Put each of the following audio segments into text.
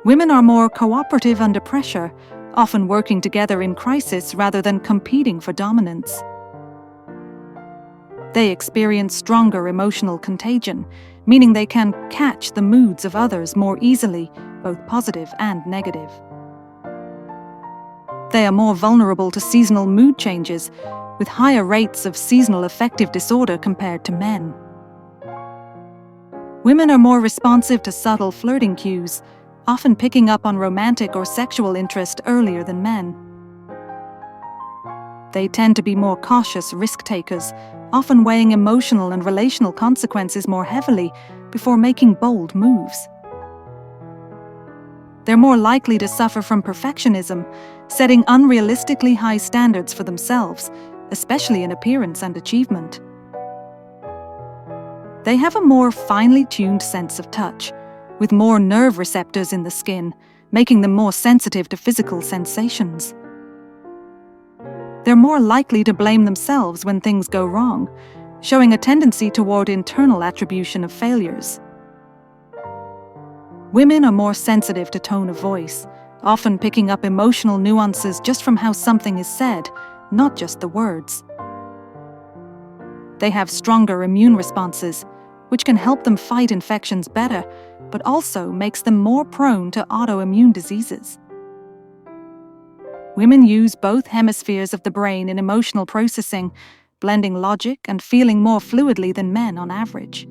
Women are more cooperative under pressure, often working together in crisis rather than competing for dominance. They experience stronger emotional contagion, meaning they can catch the moods of others more easily, both positive and negative. They are more vulnerable to seasonal mood changes, with higher rates of seasonal affective disorder compared to men. Women are more responsive to subtle flirting cues, often picking up on romantic or sexual interest earlier than men. They tend to be more cautious risk-takers, often weighing emotional and relational consequences more heavily before making bold moves. They're more likely to suffer from perfectionism, setting unrealistically high standards for themselves, especially in appearance and achievement. They have a more finely tuned sense of touch, with more nerve receptors in the skin, making them more sensitive to physical sensations. They're more likely to blame themselves when things go wrong, showing a tendency toward internal attribution of failures. Women are more sensitive to tone of voice, often picking up emotional nuances just from how something is said, not just the words. They have stronger immune responses, which can help them fight infections better, but also makes them more prone to autoimmune diseases. Women use both hemispheres of the brain in emotional processing, blending logic and feeling more fluidly than men on average.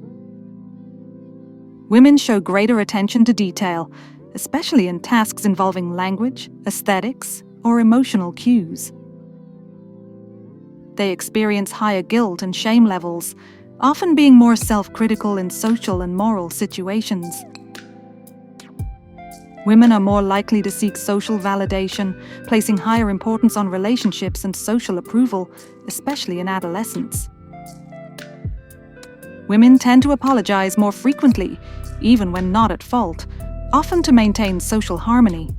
Women show greater attention to detail, especially in tasks involving language, aesthetics, or emotional cues. They experience higher guilt and shame levels, often being more self-critical in social and moral situations. Women are more likely to seek social validation, placing higher importance on relationships and social approval, especially in adolescence. Women tend to apologize more frequently, even when not at fault, often to maintain social harmony.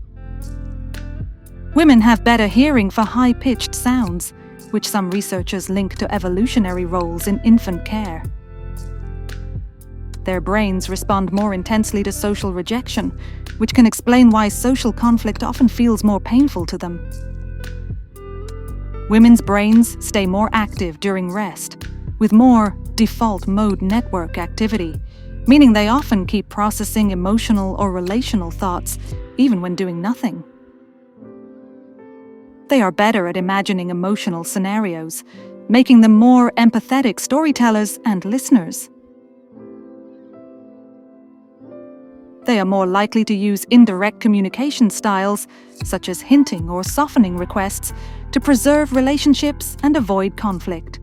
Women have better hearing for high-pitched sounds, which some researchers link to evolutionary roles in infant care. Their brains respond more intensely to social rejection, which can explain why social conflict often feels more painful to them. Women's brains stay more active during rest, with more default mode network activity, meaning they often keep processing emotional or relational thoughts, even when doing nothing. They are better at imagining emotional scenarios, making them more empathetic storytellers and listeners. They are more likely to use indirect communication styles, such as hinting or softening requests, to preserve relationships and avoid conflict.